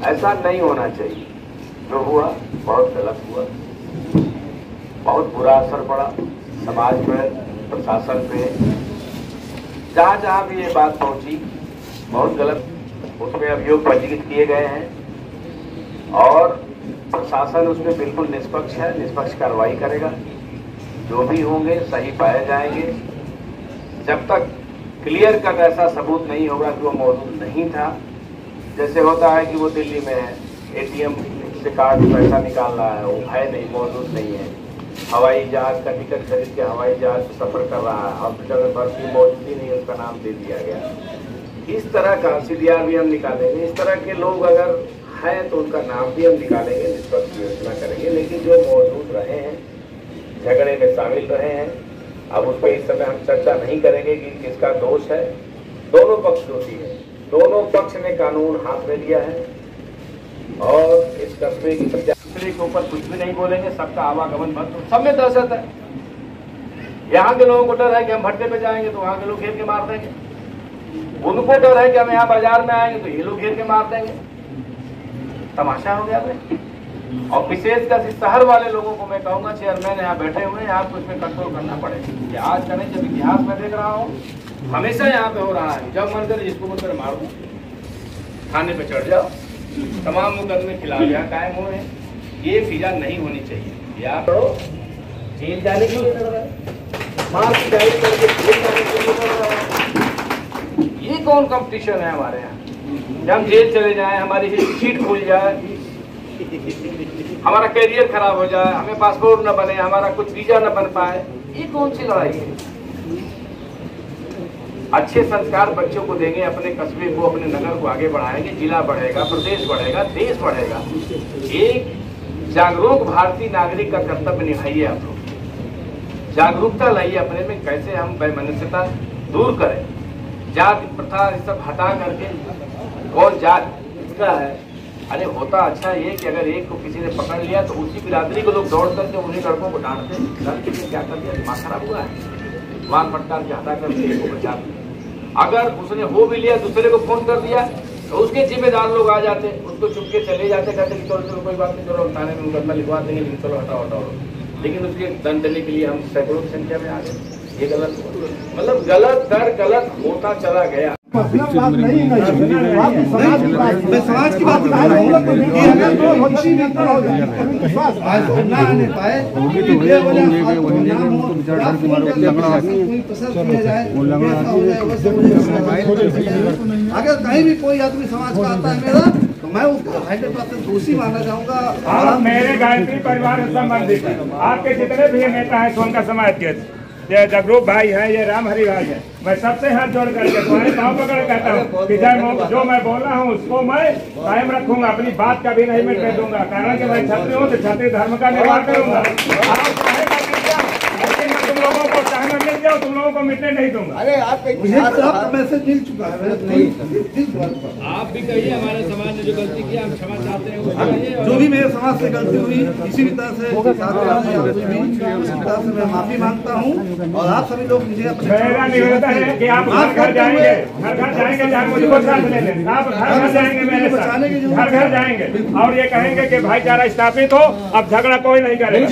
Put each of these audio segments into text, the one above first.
ऐसा नहीं होना चाहिए। जो हुआ बहुत गलत हुआ, बहुत बुरा असर पड़ा समाज पर, प्रशासन पे। जहाँ जहाँ भी ये बात पहुंची बहुत गलत उसमें अभियोग पंजीकृत किए गए हैं और प्रशासन उसमें बिल्कुल निष्पक्ष है, निष्पक्ष कार्रवाई करेगा। जो भी होंगे सही पाए जाएंगे। जब तक क्लियर कट ऐसा सबूत नहीं होगा कि वो मौजूद नहीं था, जैसे होता है कि वो दिल्ली में है, एटीएम से कार्ड पैसा निकाल रहा है, वो है नहीं, मौजूद नहीं है, हवाई जहाज का टिकट खरीद के हवाई जहाज से सफर कर रहा है, हॉस्पिटल में भर्ती मौजूद ही नहीं, उसका नाम दे दिया गया। इस तरह का सीडीआर भी हम निकालेंगे। इस तरह के लोग अगर हैं तो उनका नाम भी हम निकालेंगे, निष्पक्ष विवेचना करेंगे। लेकिन जो मौजूद रहे हैं, झगड़े में शामिल रहे हैं, अब उस पर इस समय हम चर्चा नहीं करेंगे कि किसका दोष है। दोनों पक्ष दोषी है, दोनों पक्ष ने कानून हाथ में लिया है और इस कस्बे की दूसरे के ऊपर कुछ भी नहीं बोलेंगे। सबका आवागमन बंद, सब में दहशत है। यहाँ के लोगों को डर है कि हम भट्टे पे जाएंगे तो वहाँ के लोग घेर के मार देंगे, उनको डर है कि हम यहाँ बाजार में आएंगे तो ये लोग घेर के मार देंगे। तमाशा हो गया भाई। और विशेषकर शहर वाले लोगों को मैं कहूँगा, चेयरमैन यहाँ बैठे हुए हैं, आपको इसमें कंट्रोल करना पड़ेगा। ये आज का नहीं, जब इतिहास में देख रहा हूँ हमेशा यहाँ पे हो रहा है। जब मन करे जिसको मन करे मार दो, थाने पे चढ़ जाओ, तमाम मुकदमे खिलाफ यहाँ कायम हो रहे हैं। ये फिजा नहीं होनी चाहिए। या तो जेल जाने के लिए लड़ रहा है, मार की जारी करके जेल जाने के लिए लड़ रहा है। ये कौन कंपटीशन है हमारे यहाँ? जब हम जेल चले जाए, हमारी सीट खुल जाए, हमारा कैरियर खराब हो जाए, हमें पासपोर्ट न बने, हमारा कुछ वीजा न बन पाए, ये कौन सी लड़ाई है? अच्छे संस्कार बच्चों को देंगे, अपने कस्बे को, अपने नगर को आगे बढ़ाएंगे, जिला बढ़ेगा, प्रदेश बढ़ेगा, देश बढ़ेगा। एक जागरूक भारतीय नागरिक का कर्तव्य निभाइए आप लोग। जागरूकता लाइए अपने में, कैसे हम वैमनस्यता दूर करें, जाति प्रथा सब हटा करके। कौन जात इसका है? अरे होता अच्छा ये कि अगर एक को किसी ने पकड़ लिया तो उसी बिरादरी को लोग दौड़ करके उन्हीं लड़कों को डांटते, लड़के क्या कर दिया, दिमाग खराब हुआ है, मार फटकार के हटा करके एक को बचा दिया। अगर उसने हो भी लिया, दूसरे को फोन कर दिया तो उसके जिम्मेदार लोग आ जाते, उसको चुप के चले जाते, कहते कि चलो कोई बात नहीं, चलो थाने में मुकदमा लिखवा देंगे, लेकिन चलो हटाओ हटाओ। लेकिन उसके दंड देने के लिए हम सैकड़ों की संख्या में आ गए। ये गलत, मतलब गलत दर गलत होता चला गया। बात नहीं समाज की बात अगर कहीं भी कोई आदमी समाज का आता है मेरा, तो मैं उसको 100% दोषी मानना चाहूंगा। आप मेरे गायत्री परिवार से संबंधित आपके जितने भी नेता हैं सोनका समाज के, ये जगरूप भाई है, ये राम हरि भाई है, मैं सबसे हाथ जोड़ करके तुम्हारे पाँव पकड़ कहता हूँ कि जो मैं बोल रहा हूँ उसको मैं कायम रखूंगा, अपनी बात कभी नहीं मिटने दूंगा। कारण कि मैं छत्री हूँ तो छत्री धर्म का निर्माण करूंगा। तुम लोगों को चाहे मैं मिल जाओ, तुम लोगों को मिटने नहीं दूंगा। अरे आपका मैसेज मिल चुका है, आप भी कहिए हमारे समाज ने जो गलती की हम क्षमा चाहते हैं। जो भी मेरे समाज से गलती हुई किसी भी तरह से मैं माफी मांगता हूँ। और आप सभी लोग मुझे मेरा निवेदन है कि आप घर जाएंगे, घर जाएंगे, जहाँ मुझको साथ ले लें, आप घर जाएंगे, मेरे साथ घर जाएंगे और ये कहेंगे कि भाईचारा स्थापित हो, अब झगड़ा कोई नहीं करेगा।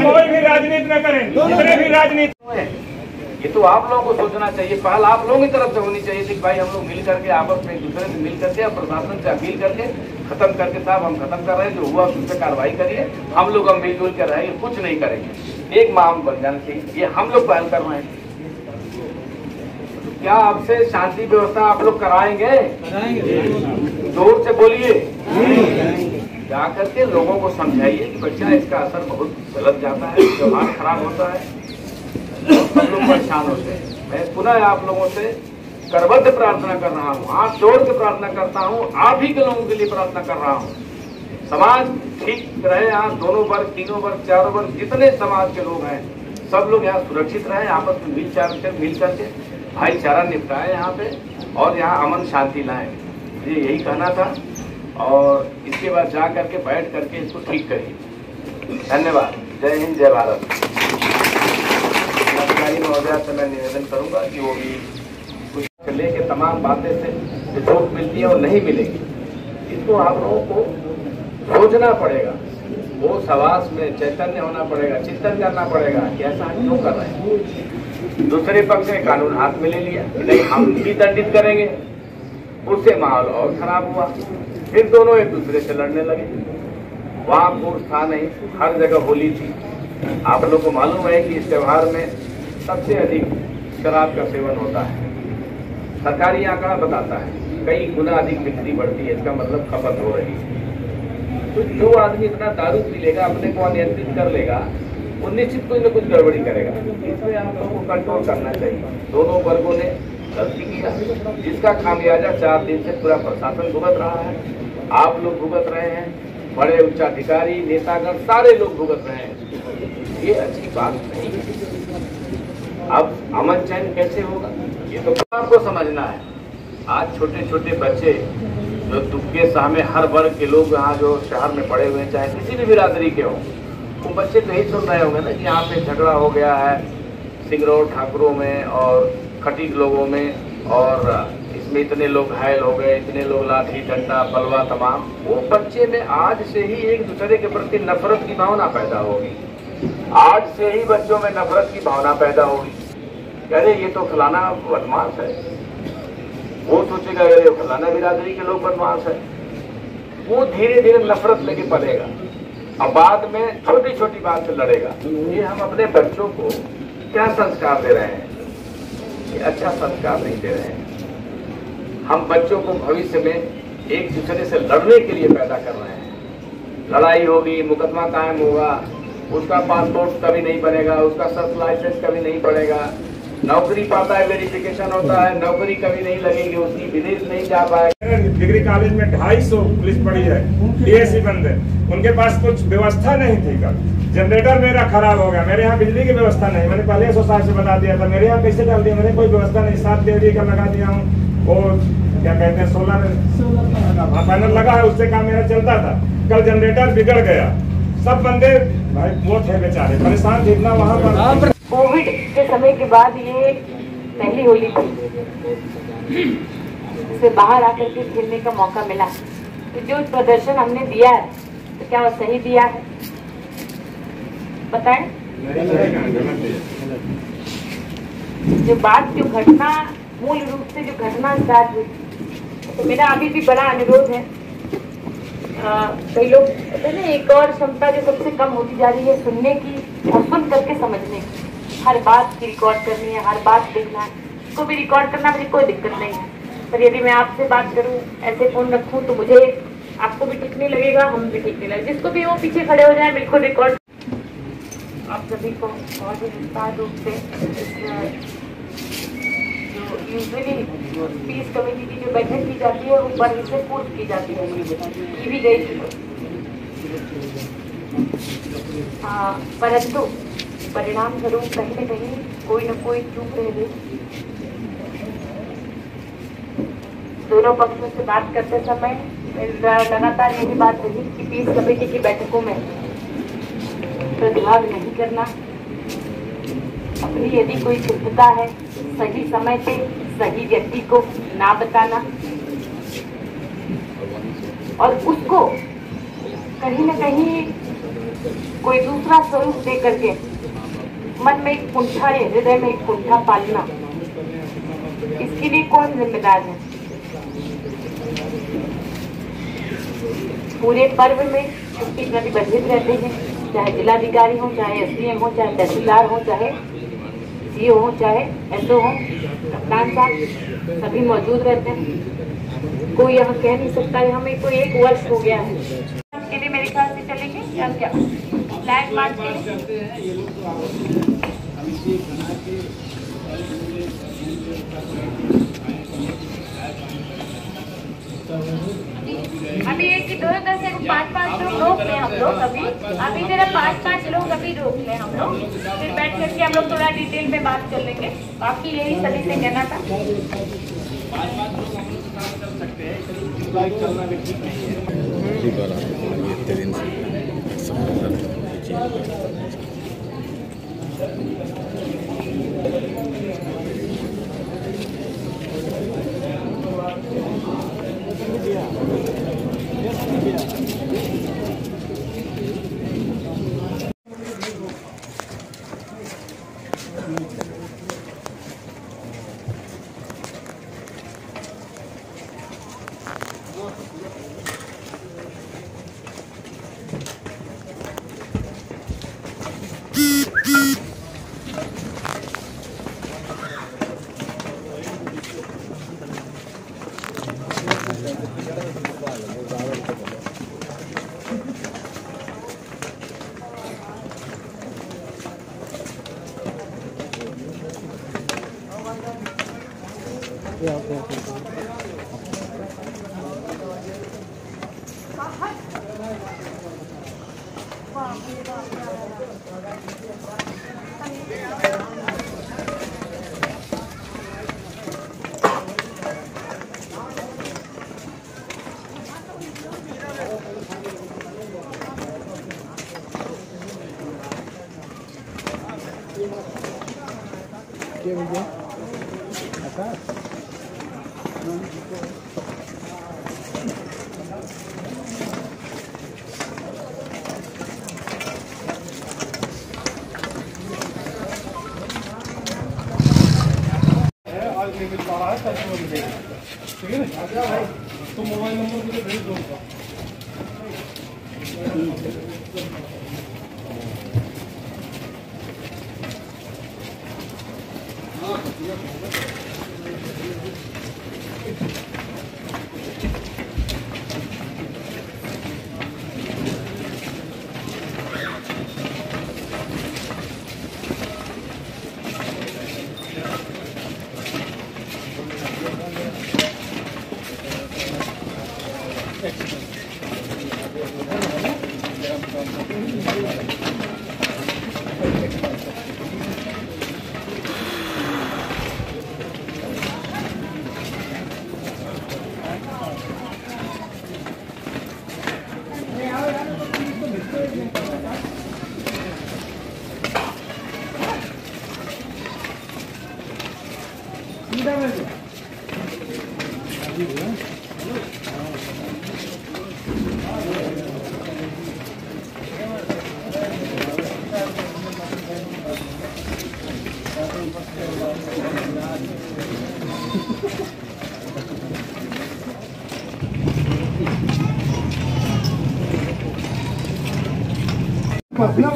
कोई भी राजनीति न करें, जितने भी राजनीति। ये तो आप लोगों को सोचना चाहिए, पहल आप लोगों की तरफ से होनी चाहिए कि भाई हम लोग मिल करके आपस में एक दूसरे से मिल करके और प्रशासन से अपील करके खत्म करके, साहब हम खत्म कर रहे हैं, जो हुआ उस पर कार्रवाई करिए, हम लोग हम मिलजुल कर रहेंगे, कुछ नहीं करेंगे, एक माम बन जाना चाहिए। ये हम लोग पहल कर रहे हैं। क्या आपसे शांति व्यवस्था आप लोग कराएंगे? जोर से बोलिए। जा करके लोगों को समझाइए कि बच्चा इसका असर बहुत गलत जाता है, व्यवहार खराब होता है, सब लोग परेशान होते हैं। मैं पुनः आप लोगों से करबद्ध प्रार्थना कर रहा हूँ, हाथ जोड़ के प्रार्थना करता हूँ, आप ही के लोगों के लिए प्रार्थना कर रहा हूँ। समाज ठीक रहे, यहाँ दोनों वर्ग, तीनों वर्ग, चारों वर्ग, जितने समाज के लोग हैं सब लोग यहाँ सुरक्षित रहे, आपस में मिल करके भाईचारा निपटाए यहाँ पे और यहाँ अमन शांति लाए। मुझे यही कहना था और इसके बाद जा करके बैठ करके इसको ठीक करिए। धन्यवाद। जय हिंद, जय भारत। महोदया से मैं निवेदन करूंगा कि वो भी कुछ लेके तमाम बातें से जो छूट मिलती है और नहीं मिलेगी, इसको आप लोगों को सोचना पड़ेगा, वो सवास में चैतन्य होना पड़ेगा, चिंतन करना पड़ेगा कि ऐसा हम क्यों कर रहे हैं। दूसरे पक्ष ने कानून हाथ में ले लिया कि नहीं हम भी दंडित करेंगे, उससे माहौल और खराब हुआ, फिर दोनों एक दूसरे से लड़ने लगे। वहां पूर्व था नहीं, हर जगह होली थी। आप लोग को मालूम है कि इस त्योहार में सबसे अधिक शराब का सेवन होता है। सरकारी आंकड़ा बताता है कई गुना अधिक बिक्री बढ़ती है, इसका मतलब खपत हो रही है। तो जो आदमी इतना दारू पी लेगा, अपने को अनियंत्रित कर लेगा, वो निश्चित कोई न कुछ गड़बड़ी करेगा। इसमें आप लोगों को कंट्रोल करना चाहिए। दोनों वर्गों ने गलती किया, जिसका खामियाजा 4 दिन से पूरा प्रशासन भुगत रहा है, आप लोग भुगत रहे हैं, बड़े उच्चाधिकारी नेतागण सारे लोग भुगत रहे हैं। ये अच्छी बात नहीं है। अब अमन चैन कैसे होगा, ये तो आपको समझना है। आज छोटे छोटे बच्चे जो दुबके सामने हर वर्ग के लोग यहाँ जो शहर में पड़े हुए हैं, चाहे किसी भी बिरादरी के हों, वो बच्चे तो यही सुन रहे होंगे ना कि यहाँ पे झगड़ा हो गया है सिंगरौर ठाकुरों में और खटीक लोगों में, और इसमें इतने लोग घायल हो गए, इतने लोग लाठी डंडा बलवा तमाम। वो बच्चे में आज से ही एक दूसरे के प्रति नफरत की भावना पैदा होगी। आज से ही बच्चों में नफरत की भावना पैदा होगी। अरे ये तो फलाना बदमाश है, वो सोचेगा अरे फलाना बिरादरी के लोग बदमाश है। वो धीरे धीरे नफरत लेके पलेगा और बाद में छोटी छोटी बात से लड़ेगा। ये हम अपने बच्चों को क्या संस्कार दे रहे हैं? ये अच्छा संस्कार नहीं दे रहे हैं। हम बच्चों को भविष्य में एक दूसरे से लड़ने के लिए पैदा कर रहे हैं। लड़ाई होगी, मुकदमा कायम होगा, उसका पासपोर्ट कभी नहीं बनेगा, उसका सर्च लाइसेंस कभी नहीं पड़ेगा, नौकरी पाता है वेरिफिकेशन होता है, नौकरी कभी नहीं लगेगी, उसकी विदेश नहीं जा पाएगा। डिग्री कॉलेज में 250 पुलिस पड़ी है, डीएससी बंद है, उनके पास कुछ व्यवस्था नहीं थी। कल जनरेटर मेरा खराब हो गया, मेरे यहाँ बिजली की व्यवस्था नहीं, मैंने पहले 100 साल से बता दिया था, मेरे यहाँ कैसे डाल दिया, मैंने कोई व्यवस्था नहीं, 7 KV का लगा दिया हूँ, वो क्या कहते हैं सोलर पैनल लगा है, उससे काम मेरा चलता था। कल जनरेटर बिगड़ गया, सब बंदे भाई वो थे बेचारे परेशान थे इतना वहाँ पर। कोविड के समय के बाद ये पहली होली थी, इससे बाहर आकर के खेलने का मौका मिला। तो जो प्रदर्शन हमने दिया है तो क्या वो सही दिया है बताएं? जो बात जो घटना मूल रूप से जो घटना स्टार्ट हुई, तो मेरा अभी भी बड़ा अनुरोध है। कई लोग कहते हैं ना एक और क्षमता जो सबसे कम होती जा रही है सुनने की और सुन करके समझने की। हर बात की रिकॉर्ड करनी है, हर बात देखना है, इसको भी रिकॉर्ड करना मुझे कोई दिक्कत नहीं है। पर यदि मैं आपसे बात करूं, ऐसे फोन रखूं, तो मुझे आपको भी ठीक नहीं लगेगा, हम भी ठीक नहीं लगेगा, जिसको भी वो पीछे खड़े हो जाए बिल्कुल रिकॉर्ड। आप सभी को बहुत ही विस्तार रूप से जो यूजुअली पीस कमेटी की जो बैठक की जाती है वो पर से पूर्व की जाती है, की भी गई थी। परंतु परिणाम स्वरूप कहीं न कहीं कोई न कोई चूक रह गई। दोनों पक्षों से बात करते समय लगातार यही बात रही कि पीस कमेटी की बैठकों में प्रतिभाग नहीं करना, अपनी यदि कोई शुद्धता है सही समय पे सही व्यक्ति को ना बताना और उसको कहीं न कहीं कोई दूसरा स्वरूप दे करके मन में एक कुंठा या हृदय में एक कुंठा पालना, इसके लिए कौन जिम्मेदार है? पूरे पर्व में छुट्टी प्रतिबंधित रहते हैं, चाहे जिलाधिकारी हो, चाहे SDM हो, चाहे तहसीलदार हो, चाहे CO हो, चाहे SO हो, कप्तान साहब सभी मौजूद रहते हैं। कोई यहाँ कह नहीं सकता है हमें कोई 1 वर्ष हो गया है इसके लिए मेरे ख्याल से चलेंगे या क्या फ्लैग मार्च के लिए। अभी एक की 2-10 से 5-5 लोग रोक लें हम लोग, अभी जरा 5-5 लोग अभी रोक लें हम लोग, फिर बैठ करके हम लोग थोड़ा डिटेल में बात कर लेंगे। बाकी यही सभी से कहना था। दिन तो मोबाइल नंबर मुझे भेज दो उनका।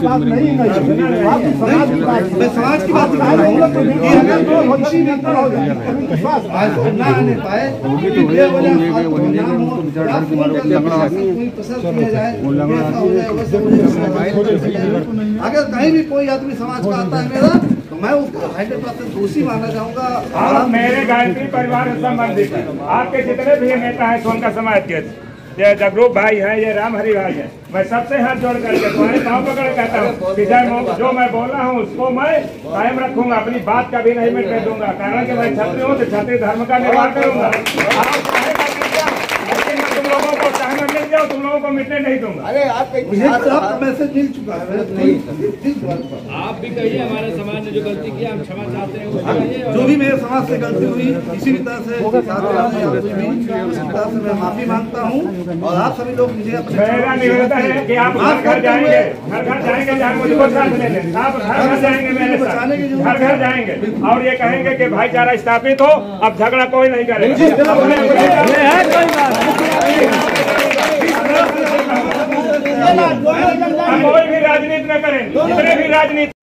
बात नहीं मैं समाज की बात बता रहा हूँ कि अगर दो भविष्य में अंतर हो जाए आज ना आने पाए अगर कहीं भी कोई आदमी समाज का आता है मेरा तो मैं उसको 100% दोषी माना जाऊंगा। आप मेरे गायत्री परिवार से संबंधित आपके जितने भी नेता हैं सोनका समाज के, ये जगरूप भाई है, ये राम हरि भाई है, मैं सबसे हाथ जोड़ करके तुम्हारे पाँव पकड़ कहता हूँ कि जो मैं बोला हूँ उसको मैं कायम रखूंगा, अपनी बात का भी नहीं मिटने दूंगा। कारण कि मैं छत्री हूँ तो छत्री धर्म का निर्माण करूंगा। तुम लोगों को चाहे मैं मिल जाओ, तुम लोगों को मिटने नहीं दूंगा। अरे आपका मैसेज मिल चुका है। आप भी कहिए हमारे समाज ने जो गलती की हम क्षमा चाहते हैं, उसको कहिए। जो भी मेरे समाज से गलती हुई किसी भी तरह से मैं माफी मांगता हूँ और आप सभी लोग मुझे मेरा निवेदन है कि आप घर जाएंगे, घर जाएंगे, जहाँ मुझको साथ ले लें। आप घर जाएंगे, मेरे साथ घर जाएंगे और ये कहेंगे कि भाईचारा स्थापित हो, अब झगड़ा कोई नहीं करेगा। कोई भी राजनीति न करें, जितने भी राजनीति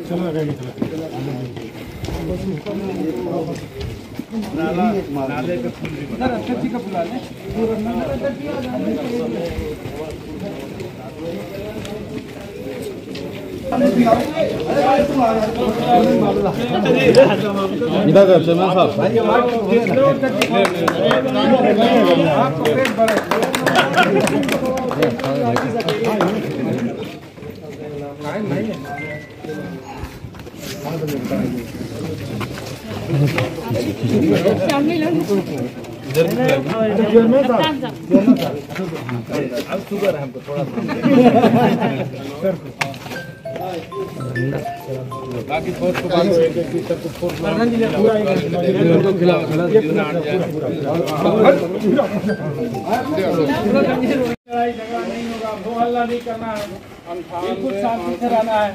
चलो नाले पे फूल भी बना का फुला ले इधर चलना साहब अब शुगर है हमको थोड़ा बाकी फोर्स को लड़ाई झगड़ा नहीं होगा, वो हल्ला नहीं करना है, बिल्कुल शांति से रहना है।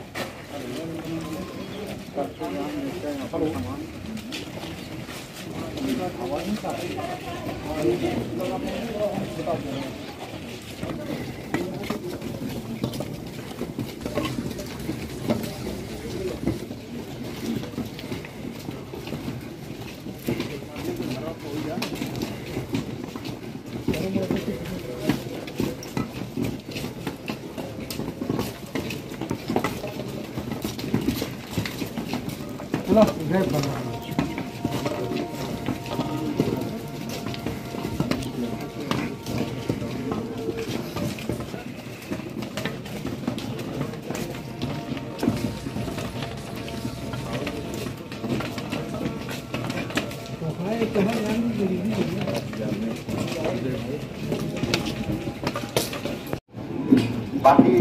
बाकी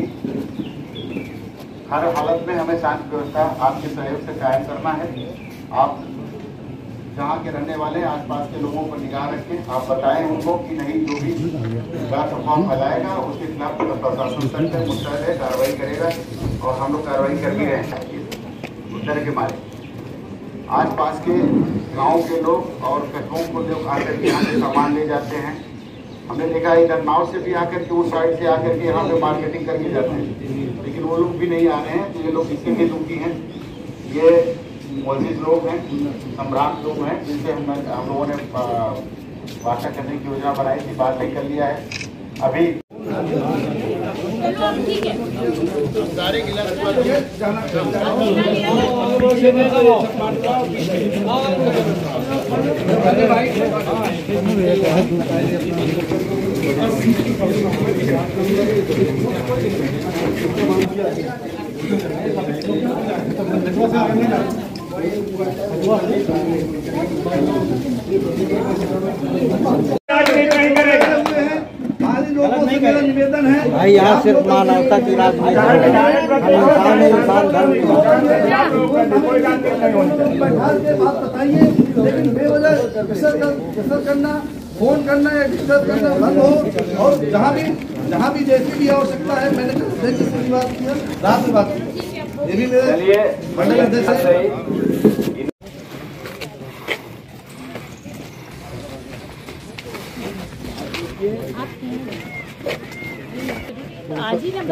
हर हालत में हमें शांति व्यवस्था आपके सहयोग से कायम करना है। आप जहाँ के रहने वाले आसपास के लोगों पर निगाह रखें। आप बताएं उनको कि नहीं, जो भी गलत अफवाह फैलाएगा उसके खिलाफ प्रशासन सख्त है, मुस्तैद है, कार्रवाई करेगा और हम लोग कार्रवाई कर भी रहे हैं। डर के मारे आसपास के गांव के लोग और कस्बों को लोग आकर के यहाँ से सामान ले जाते हैं। हमने देखा इधर नाव से भी आकर के उस साइड से आकर के यहाँ पे मार्केटिंग करके जाते हैं, लेकिन वो लोग भी नहीं आ रहे हैं। तो ये लोग इसके लिए दुखी हैं। ये मोजिज लोग हैं, सम्राट लोग हैं, जिनसे हम लोगों ने वार्ता करने की योजना बनाई थी, बात नहीं कर लिया है अभी। लोगों से मेरा निवेदन है भाई, यहाँ सिर्फ मानवता की राजनीति बात बताइए, लेकिन बेवजह प्रेशर करना, फोन करना या डिस्टर्ब करना बंद हो। और जहाँ भी जैसी भी आवश्यकता है, मैंने अध्यक्ष से भी बात किया, रात में बात की, ये भी मेरे मंडल अध्यक्ष है। आज ही ना